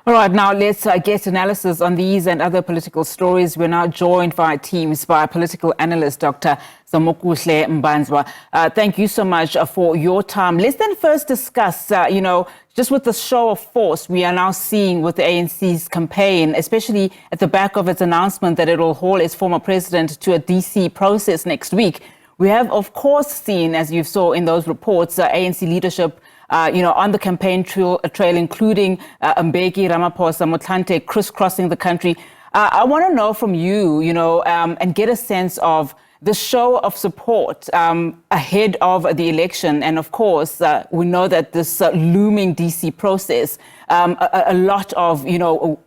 All right, now let's get analysis on these and other political stories. We're now joined by teams by political analyst Dr Zamokuhle Mbandlwa. Thank you so much for your time. Let's then first discuss, just with the show of force we are now seeing with the ANC's campaign, especially at the back of its announcement that it will haul its former president to a DC process next week. We have, of course, seen, as you saw in those reports, ANC leadership on the campaign trail, including Mbeki, Ramaphosa, Motlanthe, crisscrossing the country. I want to know from you, and get a sense of the show of support ahead of the election. And of course, we know that this looming DC process, a lot of,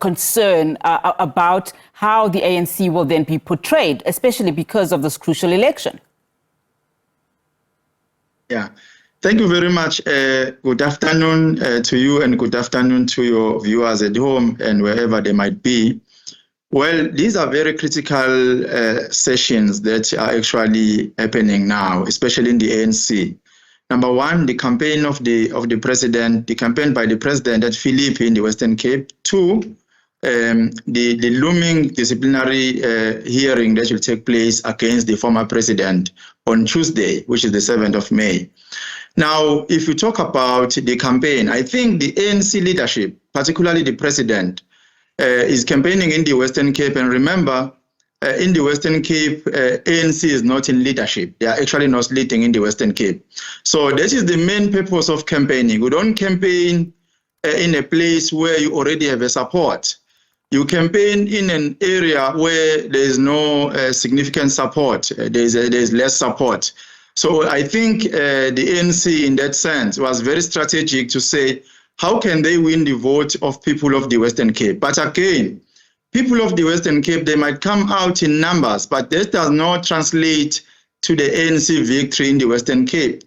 concern about how the ANC will then be portrayed, especially because of this crucial election. Yeah. Thank you very much. Good afternoon to you and good afternoon to your viewers at home and wherever they might be. Well, these are very critical sessions that are actually happening now, especially in the ANC. Number one, the campaign of the president, the campaign by the president at Philip in the Western Cape. Two, the looming disciplinary hearing that will take place against the former president on Tuesday, which is the 7th of May. Now, if you talk about the campaign, I think the ANC leadership, particularly the president, is campaigning in the Western Cape. And remember, in the Western Cape, ANC is not in leadership. They are actually not leading in the Western Cape. So that is the main purpose of campaigning. We don't campaign in a place where you already have a support. You campaign in an area where there is no significant support. There is less support. So I think the ANC in that sense was very strategic to say, how can they win the vote of people of the Western Cape? But again, people of the Western Cape, they might come out in numbers, but this does not translate to the ANC victory in the Western Cape,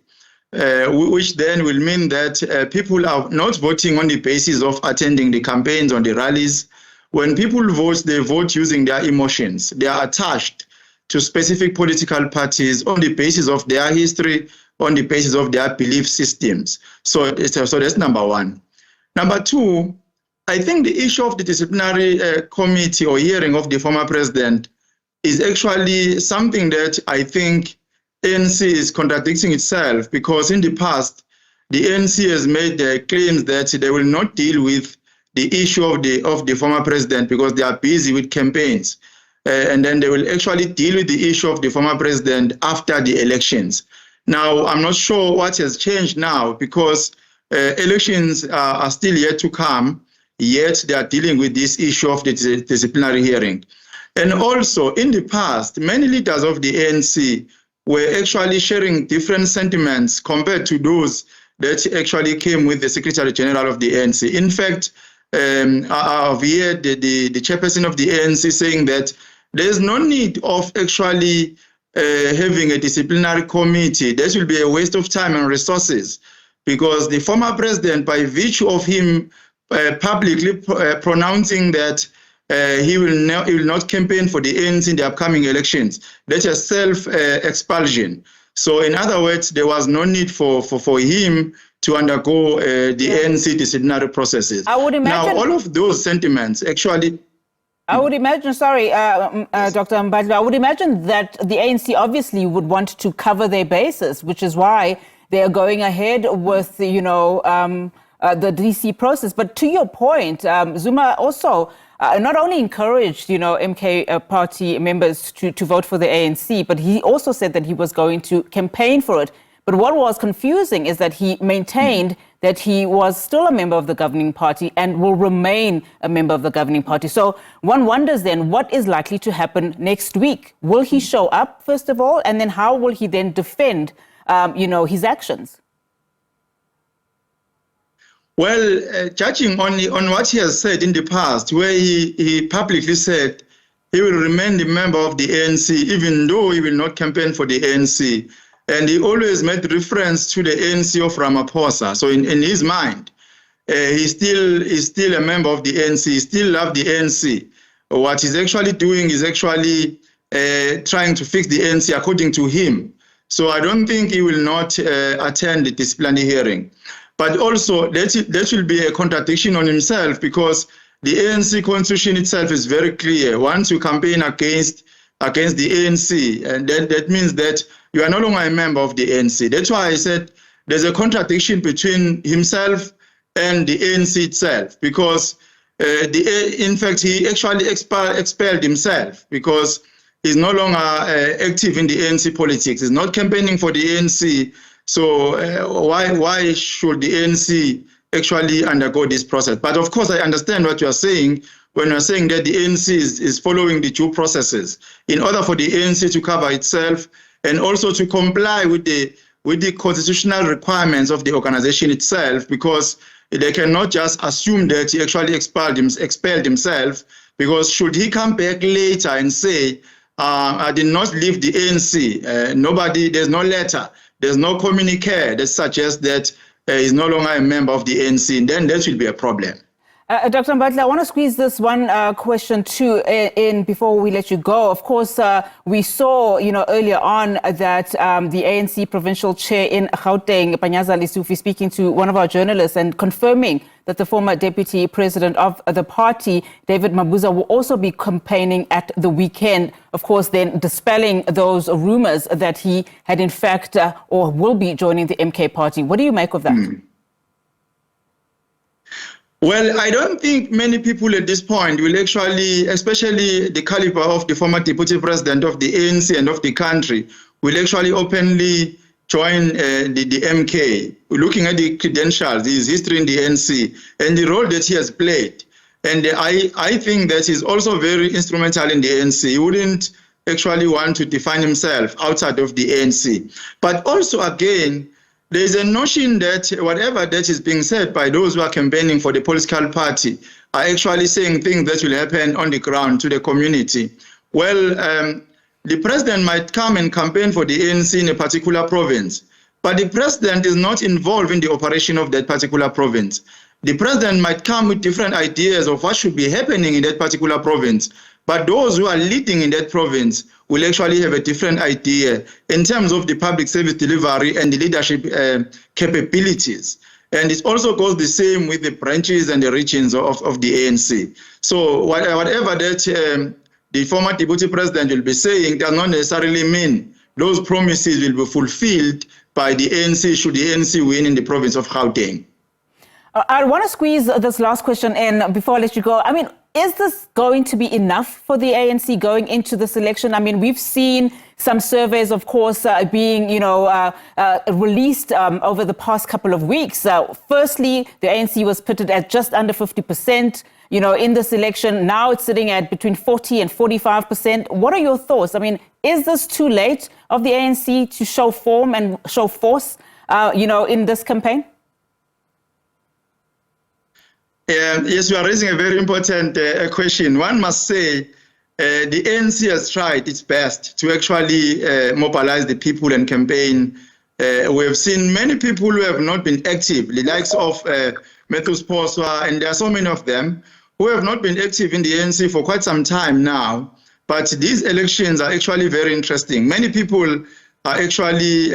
which then will mean that people are not voting on the basis of attending the campaigns, on the rallies. When people vote, they vote using their emotions. They are attached to specific political parties on the basis of their history, on the basis of their belief systems. So that's number one. Number two, I think the issue of the disciplinary committee or hearing of the former president is actually something that I think ANC is contradicting itself, because in the past, the ANC has made claims that they will not deal with the issue of the former president because they are busy with campaigns. And then they will actually deal with the issue of the former president after the elections. Now, I'm not sure what has changed now, because elections are still yet to come, yet they are dealing with this issue of the disciplinary hearing. And also, in the past, many leaders of the ANC were actually sharing different sentiments compared to those that actually came with the Secretary General of the ANC. In fact, I've heard the chairperson of the ANC saying that there's no need of actually having a disciplinary committee. That will be a waste of time and resources, because the former president, by virtue of him publicly pronouncing that he will not campaign for the ANC in the upcoming elections, that's a self-expulsion. So in other words, there was no need for him to undergo the ANC disciplinary processes. I would imagine, now, all of those sentiments actually... I would imagine, Dr. Mbandlwa, I would imagine that the ANC obviously would want to cover their bases, which is why they are going ahead with, the DC process. But to your point, Zuma also not only encouraged, MK party members to vote for the ANC, but he also said that he was going to campaign for it. But what was confusing is that he maintained that he was still a member of the governing party and will remain a member of the governing party. So one wonders then, what is likely to happen next week? Will he show up, first of all? And then how will he then defend, his actions? Well, judging on what he has said in the past, where he publicly said he will remain a member of the ANC, even though he will not campaign for the ANC. And he always made reference to the ANC of Ramaphosa. So in his mind, he is still a member of the ANC. He still loves the ANC. What he's actually doing is actually trying to fix the ANC according to him. So I don't think he will not attend the disciplinary hearing. But also, that will be a contradiction on himself, because the ANC constitution itself is very clear. Once you campaign against the ANC, and that means that you are no longer a member of the ANC. That's why I said there's a contradiction between himself and the ANC itself, because in fact, he actually expelled himself, because he's no longer active in the ANC politics. He's not campaigning for the ANC. So why should the ANC actually undergo this process? But of course, I understand what you are saying when you're saying that the ANC is following the due processes in order for the ANC to cover itself and also to comply with the constitutional requirements of the organization itself, because they cannot just assume that he actually expelled himself, because should he come back later and say, I did not leave the ANC, there's no letter, there's no communique that suggests that he's no longer a member of the ANC, and then that will be a problem. Dr. Mbandlwa, I want to squeeze this one question too in before we let you go. Of course, we saw, earlier on that the ANC provincial chair in Gauteng, Panyaza Lesufi, speaking to one of our journalists and confirming that the former deputy president of the party, David Mabuza, will also be campaigning at the weekend. Of course, then dispelling those rumors that he had in fact or will be joining the MK party. What do you make of that? Well, I don't think many people at this point will actually, especially the caliber of the former deputy president of the ANC and of the country, will actually openly join the MK, looking at the credentials, his history in the ANC, and the role that he has played. And I think that he's also very instrumental in the ANC. He wouldn't actually want to define himself outside of the ANC. But also, again, there's a notion that whatever that is being said by those who are campaigning for the political party are actually saying things that will happen on the ground to the community. Well, the president might come and campaign for the ANC in a particular province, but the president is not involved in the operation of that particular province. The president might come with different ideas of what should be happening in that particular province, but those who are leading in that province will actually have a different idea in terms of the public service delivery and the leadership capabilities. And it also goes the same with the branches and the regions of the ANC. So whatever that the former deputy president will be saying does not necessarily mean those promises will be fulfilled by the ANC should the ANC win in the province of Gauteng. I want to squeeze this last question in before I let you go. I mean, is this going to be enough for the ANC going into this election? I mean, we've seen some surveys, of course, being, released over the past couple of weeks. Firstly, the ANC was pitted at just under 50%, in this election. Now it's sitting at between 40 and 45%. What are your thoughts? I mean, is this too late of the ANC to show form and show force, in this campaign? Yes, you are raising a very important question. One must say the ANC has tried its best to actually mobilize the people and campaign. We have seen many people who have not been active, the likes of Matthew Sposwa, and there are so many of them who have not been active in the ANC for quite some time now. But these elections are actually very interesting. Many people are actually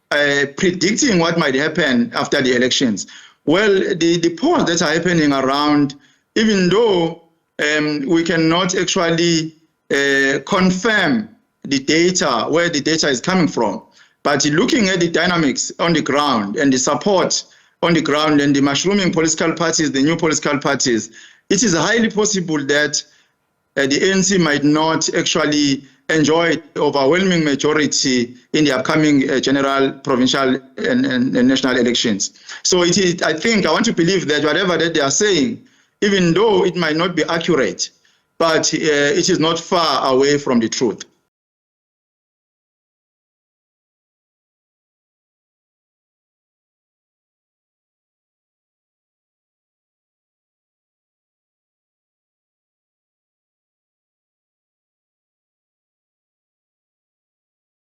predicting what might happen after the elections. Well, the polls that are happening around, even though we cannot actually confirm the data, where the data is coming from, but looking at the dynamics on the ground and the support on the ground and the mushrooming political parties, the new political parties, it is highly possible that the ANC might not actually enjoy the overwhelming majority in the upcoming general, provincial, and national elections. So it is, I want to believe that whatever that they are saying, even though it might not be accurate, but it is not far away from the truth.